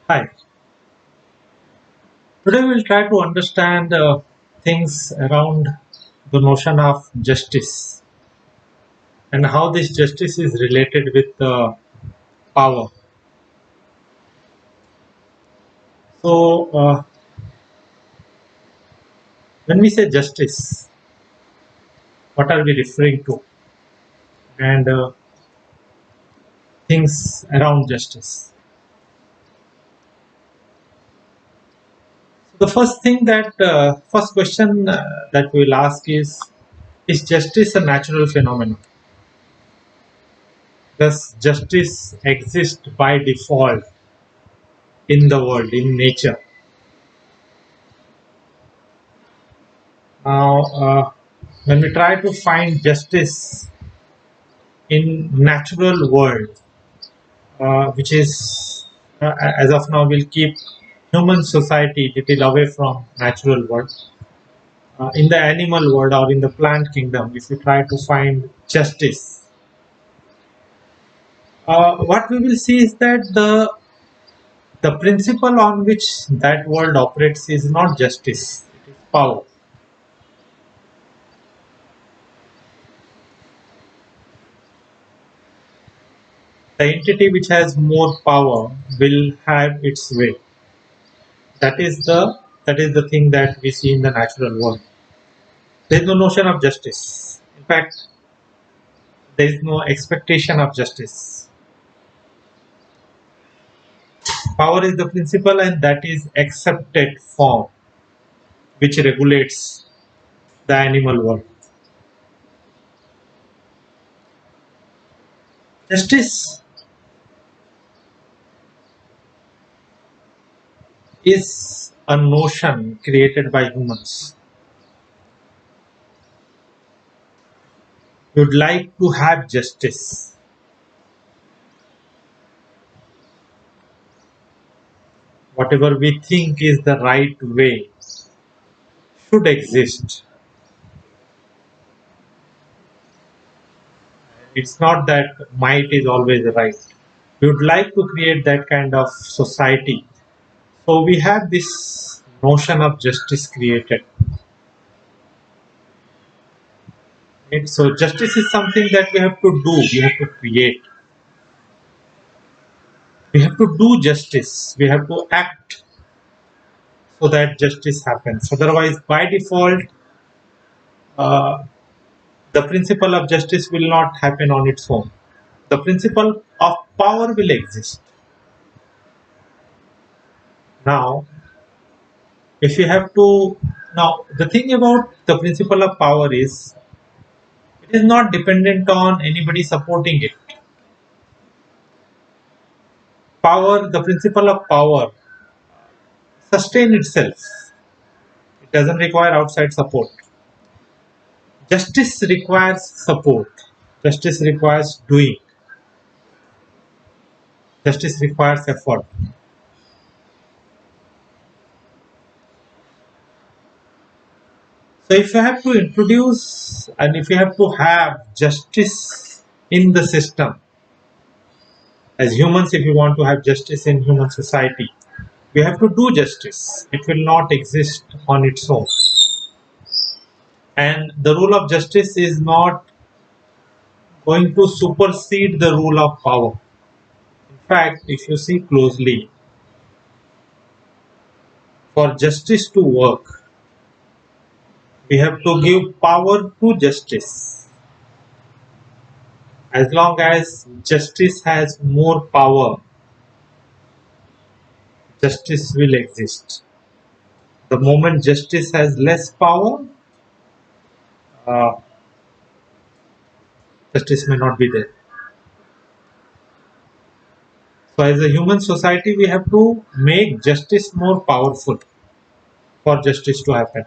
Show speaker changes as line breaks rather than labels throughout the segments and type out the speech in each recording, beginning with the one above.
Hi, today we'll try to understand things around the notion of justice and how this justice is related with power. So, when we say justice, what are we referring to? And things around justice. So the first question that we'll ask is justice a natural phenomenon? Does justice exist by default in the world, in nature? Now, when we try to find justice in natural world, which is as of now we'll keep human society little away from natural world. In the animal world or in the plant kingdom, if we try to find justice, what we will see is that the principle on which that world operates is not justice; it is power. The entity which has more power will have its way. That is the thing that we see in the natural world. There is no notion of justice. In fact, there is no expectation of justice. Power is the principle, and that is accepted form which regulates the animal world. Justice is a notion created by humans. We would like to have justice. Whatever we think is the right way should exist. It's not that might is always right. We would like to create that kind of society. So we have this notion of justice created. Right? So justice is something that we have to do, we have to create. We have to do justice, we have to act so that justice happens. Otherwise, by default, uh, the principle of justice will not happen on its own. The principle of power will exist. Now, if you have to, now the thing about the principle of power is it is not dependent on anybody supporting it. Power, the principle of power, sustain itself. It doesn't require outside support. Justice requires support. Justice requires doing. Justice requires effort. So if you have to introduce and if you have to have justice in the system, as humans, if you want to have justice in human society, we have to do justice. It will not exist on its own. And the rule of justice is not going to supersede the rule of power. In fact, if you see closely, for justice to work, we have to give power to justice. As long as justice has more power, justice will exist. The moment justice has less power, uh, justice may not be there. So, as a human society, we have to make justice more powerful for justice to happen.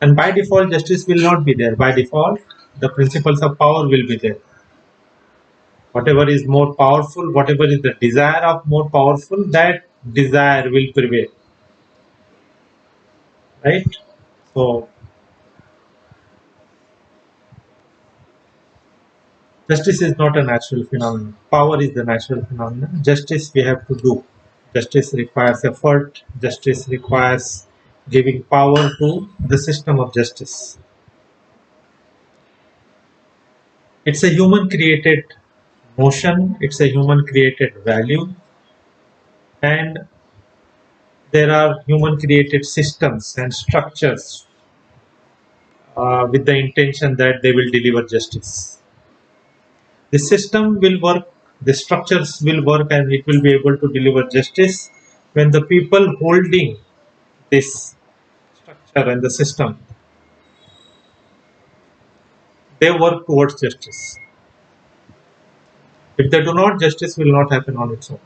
And by default, justice will not be there. By default, the principles of power will be there. Whatever is more powerful, whatever is the desire of more powerful, that desire will prevail. Right? So, Justice is not a natural phenomenon. Power is the natural phenomenon. Justice we have to do. Justice requires effort. Justice requires giving power to the system of justice. It's a human created notion, it's a human created value, and there are human created systems and structures with the intention that they will deliver justice. The system will work, the structures will work, and it will be able to deliver justice when the people holding this structure and the system, they work towards justice. If they do not, justice will not happen on its own.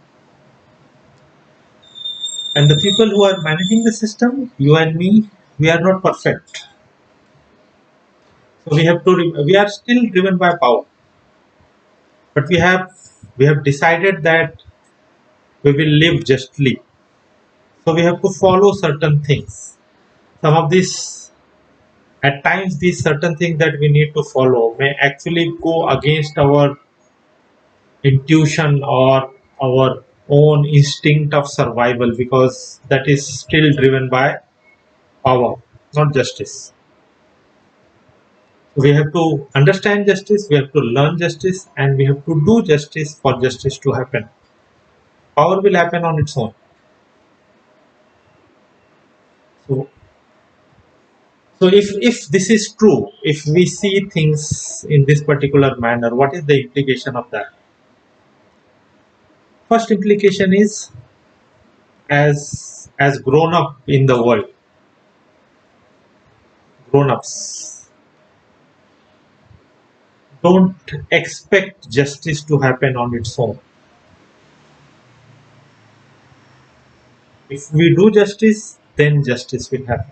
And the people who are managing the system, you and me, we are not perfect. So we are still driven by power, but we have decided that we will live justly. So we have to follow certain things. Some of these, at times, these certain things that we need to follow may actually go against our intuition or our own instinct of survival, because that is still driven by power, not justice. We have to understand justice, we have to learn justice, and we have to do justice for justice to happen. Power will happen on its own. So, if this is true, if we see things in this particular manner, what is the implication of that? First implication is, as grown up in the world, grown ups don't expect justice to happen on its own. If we do justice, then justice will happen.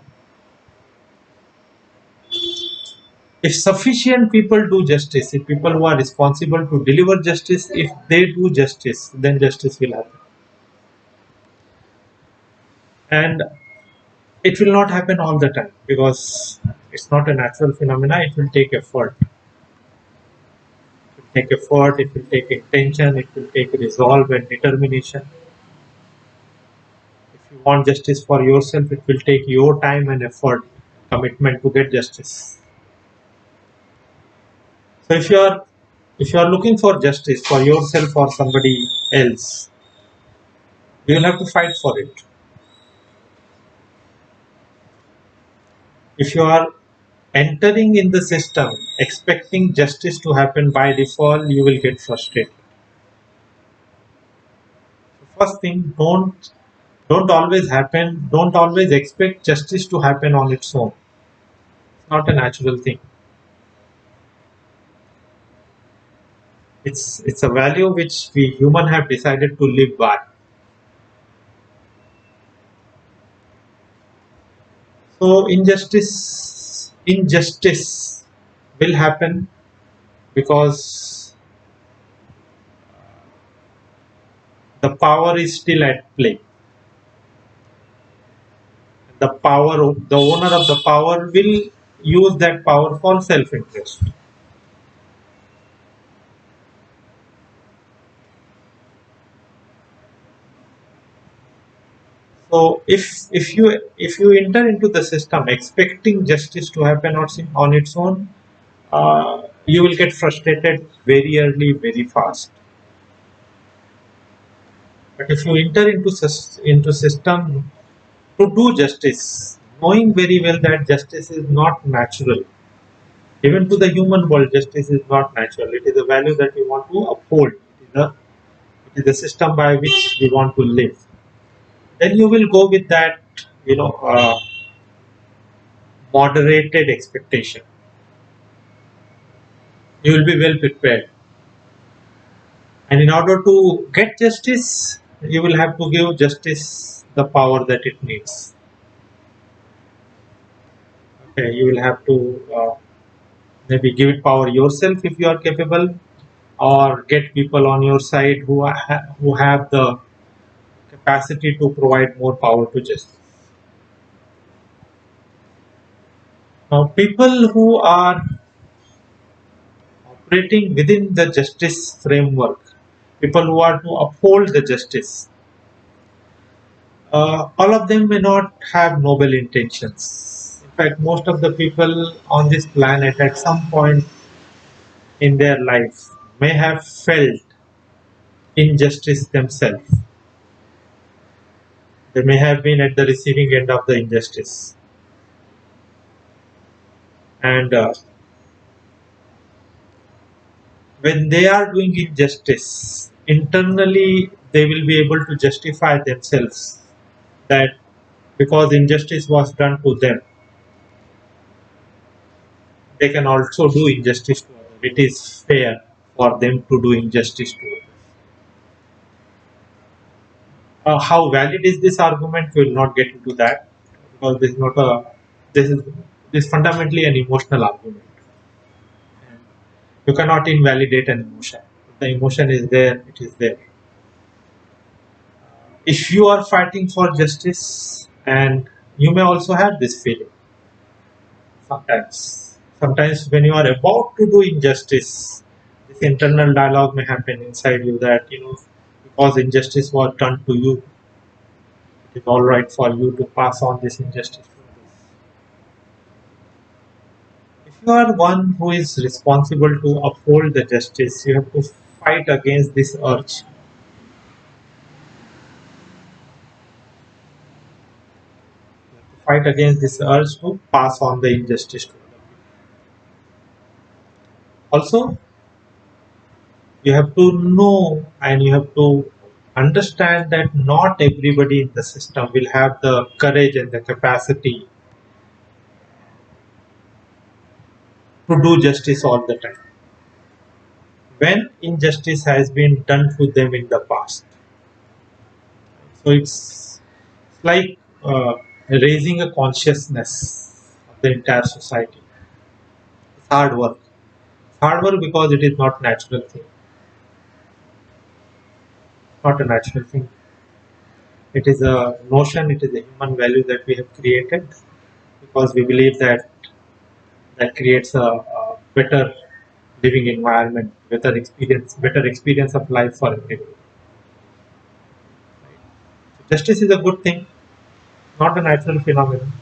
If sufficient people do justice, if people who are responsible to deliver justice, if they do justice, then justice will happen. And it will not happen all the time, because it's not a natural phenomena. It will take effort. It will take effort, it will take intention, it will take resolve and determination. If you want justice for yourself, it will take your time and effort, commitment to get justice. So if you are looking for justice for yourself or somebody else, you will have to fight for it. If you are entering in the system expecting justice to happen by default, you will get frustrated. First thing, don't always happen, don't always expect justice to happen on its own. It's not a natural thing. It's a value which we human have decided to live by. So injustice will happen because the power is still at play. The owner of the power will use that power for self-interest. So if you enter into the system expecting justice to happen on its own, you will get frustrated very early, very fast. But if you enter into system to do justice, knowing very well that justice is not natural, even to the human world, justice is not natural. It is a value that we want to uphold. It is a system by which we want to live. Then you will go with that, moderated expectation. You will be well prepared. And in order to get justice, you will have to give justice the power that it needs. Okay, you will have to maybe give it power yourself if you are capable, or get people on your side who have the capacity to provide more power to justice. Now, people who are operating within the justice framework, people who are to uphold the justice, all of them may not have noble intentions. In fact, most of the people on this planet at some point in their life may have felt injustice themselves. They may have been at the receiving end of the injustice. And when they are doing injustice, internally they will be able to justify themselves that because injustice was done to them, they can also do injustice to others. It is fair for them to do injustice to others. How valid is this argument? We will not get into that because this is not a this is this is fundamentally an emotional argument. And you cannot invalidate an emotion. If the emotion is there, it is there. If you are fighting for justice, and you may also have this feeling sometimes when you are about to do injustice, this internal dialogue may happen inside you that because injustice was done to you, it is all right for you to pass on this injustice to others. If you are one who is responsible to uphold the justice, you have to fight against this urge. You have to fight against this urge to pass on the injustice to other people. Also, you have to know and you have to understand that not everybody in the system will have the courage and the capacity to do justice all the time when injustice has been done to them in the past. So it's like raising a consciousness of the entire society. It's hard work. It's hard work because it is not natural thing. Not a natural thing. It is a notion. It is a human value that we have created because we believe that creates a better living environment, better experience of life for everybody. So justice is a good thing, not a natural phenomenon.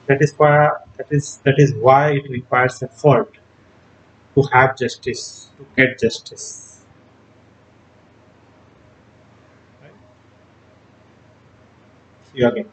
That is why it requires effort to have justice, to get justice. Right? See you again.